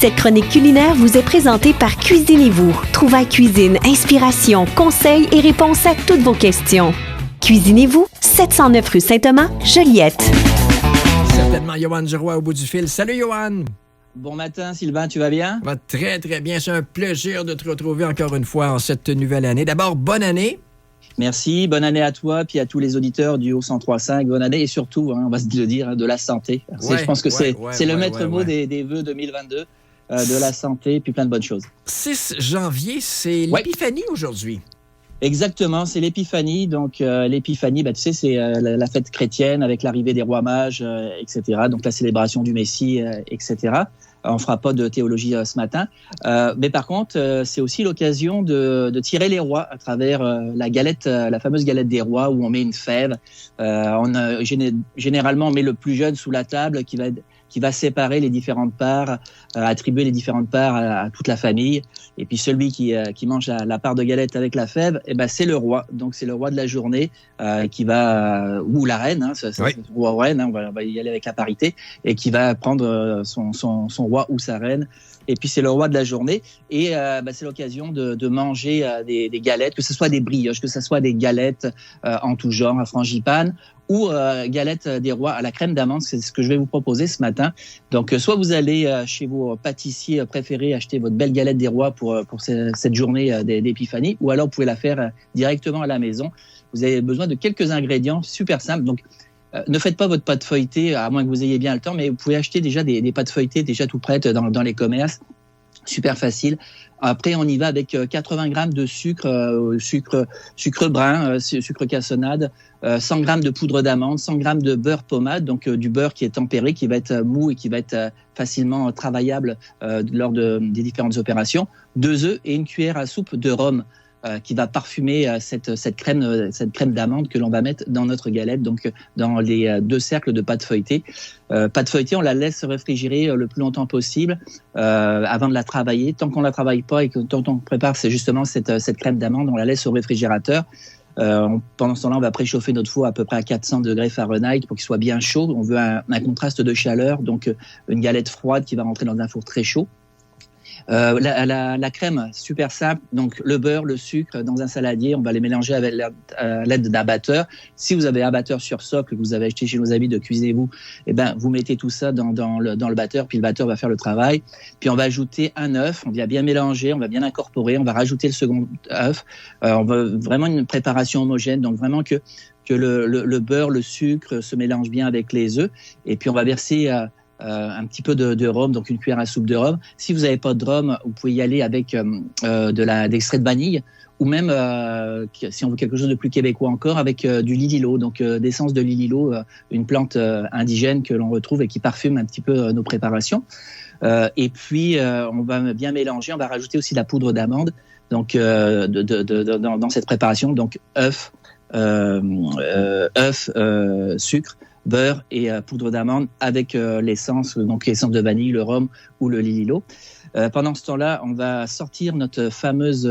Cette chronique culinaire vous est présentée par Cuisinez-vous. Trouvailles cuisine, inspiration, conseils et réponses à toutes vos questions. Cuisinez-vous, 709 rue Saint-Thomas, Joliette. Certainement Yoann Giroux au bout du fil. Salut Yoann! Bon matin Sylvain, tu vas bien? Va très très bien. C'est un plaisir de te retrouver encore une fois en cette nouvelle année. D'abord, bonne année! Merci, bonne année à toi, puis à tous les auditeurs du Haut 103.5. Bonne année et surtout, on va se le dire, de la santé. Je pense que c'est le maître mot des vœux 2022, de la santé, puis plein de bonnes choses. 6 janvier, c'est l'épiphanie aujourd'hui. Exactement, c'est l'épiphanie. Donc l'épiphanie, tu sais, c'est la fête chrétienne avec l'arrivée des rois mages, etc. Donc la célébration du Messie, etc. On fera pas de théologie ce matin, mais par contre, c'est aussi l'occasion de tirer les rois à travers la galette, la fameuse galette des rois où on met une fève. Généralement, on met le plus jeune sous la table qui va séparer les différentes parts, attribuer les différentes parts à toute la famille. Et puis celui qui mange la part de galette avec la fève, c'est le roi. Donc c'est le roi de la journée qui va, ou la reine, roi ou reine, on va y aller avec la parité, et qui va prendre son roi ou sa reine. Et puis c'est le roi de la journée. Et c'est l'occasion de manger des galettes, que ce soit des brioches, que ce soit des galettes en tout genre, à frangipane, ou galettes des rois à la crème d'amande. C'est ce que je vais vous proposer ce matin. Donc soit vous allez chez vos pâtissiers préférés acheter votre belle galette des rois pour cette journée d'épiphanie, ou alors vous pouvez la faire directement à la maison. Vous avez besoin de quelques ingrédients super simples. Donc ne faites pas votre pâte feuilletée, à moins que vous ayez bien le temps, mais vous pouvez acheter déjà des pâtes feuilletées déjà tout prêtes dans les commerces. Super facile. Après, on y va avec 80 grammes de sucre brun, sucre cassonade, 100 grammes de poudre d'amande, 100 grammes de beurre pommade, donc du beurre qui est tempéré, qui va être mou et qui va être facilement travaillable lors des différentes opérations, 2 œufs et une cuillère à soupe de rhum. Qui va parfumer cette crème d'amande que l'on va mettre dans notre galette, donc dans les 2 cercles de pâte feuilletée. Pâte feuilletée, on la laisse réfrigérer le plus longtemps possible avant de la travailler. Tant qu'on la travaille pas et que tant qu'on prépare, c'est justement cette crème d'amande, on la laisse au réfrigérateur. Pendant ce temps-là, on va préchauffer notre four à peu près à 400 degrés Fahrenheit pour qu'il soit bien chaud. On veut un contraste de chaleur, donc une galette froide qui va rentrer dans un four très chaud. La crème, super simple, donc le beurre, le sucre dans un saladier, on va les mélanger avec l'aide d'un batteur. Si vous avez un batteur sur socle que vous avez acheté chez nos amis de Cuisinez-vous, vous mettez tout ça dans le batteur, puis le batteur va faire le travail. Puis on va ajouter un œuf, on va bien mélanger, on va bien incorporer, on va rajouter le second œuf. On veut vraiment une préparation homogène, donc vraiment que le beurre, le sucre se mélange bien avec les œufs. Et puis on va verser un petit peu de rhum, donc une cuillère à soupe de rhum. Si vous n'avez pas de rhum, vous pouvez y aller avec d'extrait de vanille, ou même, si on veut quelque chose de plus québécois encore, avec du lililo, donc d'essence de lililo, une plante indigène que l'on retrouve et qui parfume un petit peu nos préparations. Et puis, on va bien mélanger, on va rajouter aussi de la poudre d'amande, donc dans cette préparation, donc œuf, sucre, beurre et poudre d'amande avec l'essence, donc l'essence de vanille, le rhum ou le lililo. Pendant ce temps-là, on va sortir notre fameuse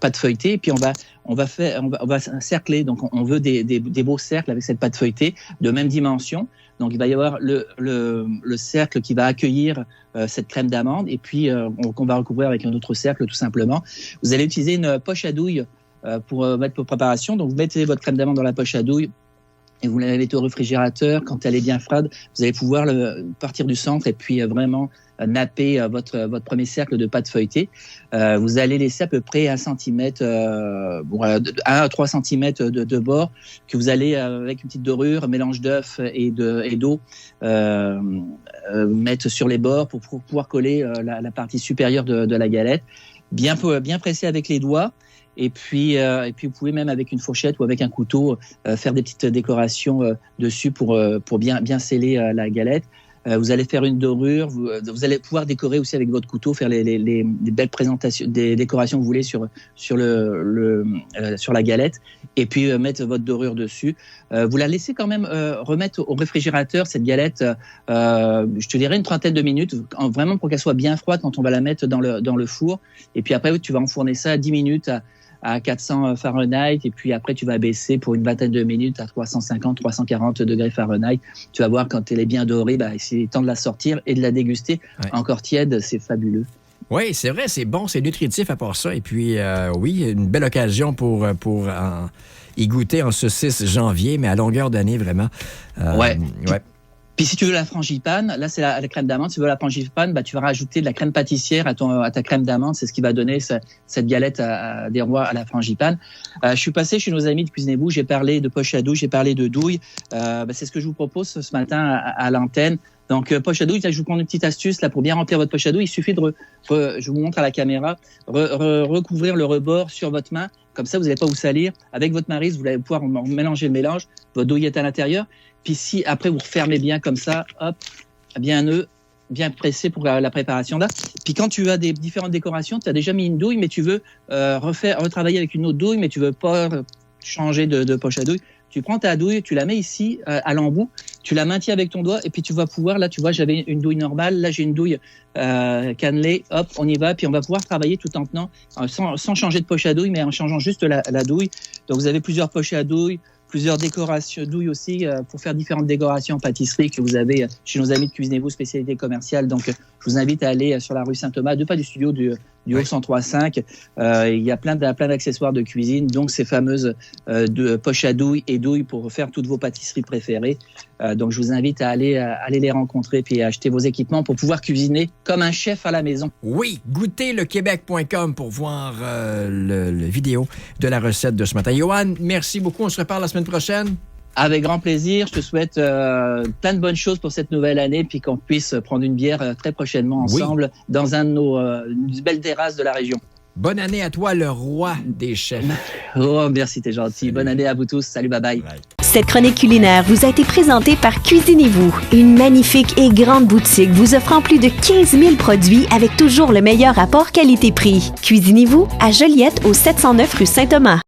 pâte feuilletée, et puis on va cercler. Donc on veut des beaux cercles avec cette pâte feuilletée de même dimension. Donc il va y avoir le cercle qui va accueillir cette crème d'amande, et puis qu'on va recouvrir avec un autre cercle tout simplement. Vous allez utiliser une poche à douille pour mettre vos préparations. Donc vous mettez votre crème d'amande dans la poche à douille, et vous la mettez au réfrigérateur. Quand elle est bien froide, vous allez pouvoir partir du centre et puis vraiment napper votre premier cercle de pâte feuilletée. Vous allez laisser à peu près 1 centimètre, 1 à 3 cm de bord, que vous allez, avec une petite dorure, mélange d'œuf et d'eau, mettre sur les bords pour pouvoir coller la partie supérieure de la galette. Bien pressé avec les doigts. Et puis vous pouvez même avec une fourchette ou avec un couteau faire des petites décorations dessus pour bien sceller la galette. Vous allez faire une dorure, vous allez pouvoir décorer aussi avec votre couteau, faire les belles présentations, des décorations que vous voulez sur la galette, et puis mettre votre dorure dessus. Vous la laissez quand même remettre au réfrigérateur, cette galette, je te dirais une trentaine de minutes, vraiment pour qu'elle soit bien froide quand on va la mettre dans le four. Et puis après, tu vas enfourner ça à 10 minutes à 400 Fahrenheit et puis après tu vas baisser pour une vingtaine de minutes à 350, 340 degrés Fahrenheit. Tu vas voir quand elle est bien dorée, c'est temps de la sortir et de la déguster. Ouais. Encore tiède, c'est fabuleux. Oui, c'est vrai, c'est bon, c'est nutritif à part ça. Et puis, oui, une belle occasion pour y goûter en ce 6 janvier, mais à longueur d'année, vraiment. Ouais. Puis si tu veux la frangipane, là c'est la crème d'amande. Si tu veux la frangipane, tu vas rajouter de la crème pâtissière à ta crème d'amande. C'est ce qui va donner cette galette des rois à la frangipane. Je suis passé chez nos amis de Cuisinez-vous. J'ai parlé de poche à douille, j'ai parlé de douille. C'est ce que je vous propose ce matin à l'antenne. Donc, poche à douille, là, je vous prends une petite astuce là pour bien remplir votre poche à douille. Il suffit je vous montre à la caméra, recouvrir le rebord sur votre main. Comme ça, vous n'allez pas vous salir. Avec votre maryse, vous allez pouvoir mélanger le mélange. Votre douille est à l'intérieur. Puis si après vous refermez bien comme ça, hop, bien bien pressé pour la préparation là. Puis quand tu as des différentes décorations, tu as déjà mis une douille, mais tu veux retravailler avec une autre douille, mais tu veux pas changer de poche à douille. Tu prends ta douille, tu la mets ici à l'embout, tu la maintiens avec ton doigt et puis tu vas pouvoir, là tu vois j'avais une douille normale, là j'ai une douille cannelée, hop on y va, puis on va pouvoir travailler tout en tenant, sans changer de poche à douille mais en changeant juste la douille. Donc vous avez plusieurs poches à douille, plusieurs décorations douilles aussi pour faire différentes décorations en pâtisserie que vous avez chez nos amis de Cuisinez-vous, spécialité commerciale. Donc je vous invite à aller sur la rue Saint-Thomas, 2 pas du studio du Haut 103.5. Il y a plein d'accessoires de cuisine, donc ces fameuses de poches à douille et douilles pour faire toutes vos pâtisseries préférées. Donc je vous invite à aller les rencontrer puis à acheter vos équipements pour pouvoir cuisiner comme un chef à la maison. Oui, goûterlequebec.com pour voir le vidéo de la recette de ce matin. Johan, merci beaucoup. On se reparle la semaine prochaine. Avec grand plaisir. Je te souhaite plein de bonnes choses pour cette nouvelle année puis qu'on puisse prendre une bière très prochainement ensemble dans un de nos belles terrasses de la région. Bonne année à toi, le roi des chefs. Oh, merci, t'es gentil. Salut. Bonne année à vous tous. Salut, bye-bye. Cette chronique culinaire vous a été présentée par Cuisinez-vous, une magnifique et grande boutique vous offrant plus de 15 000 produits avec toujours le meilleur rapport qualité-prix. Cuisinez-vous à Joliette au 709 rue Saint-Thomas.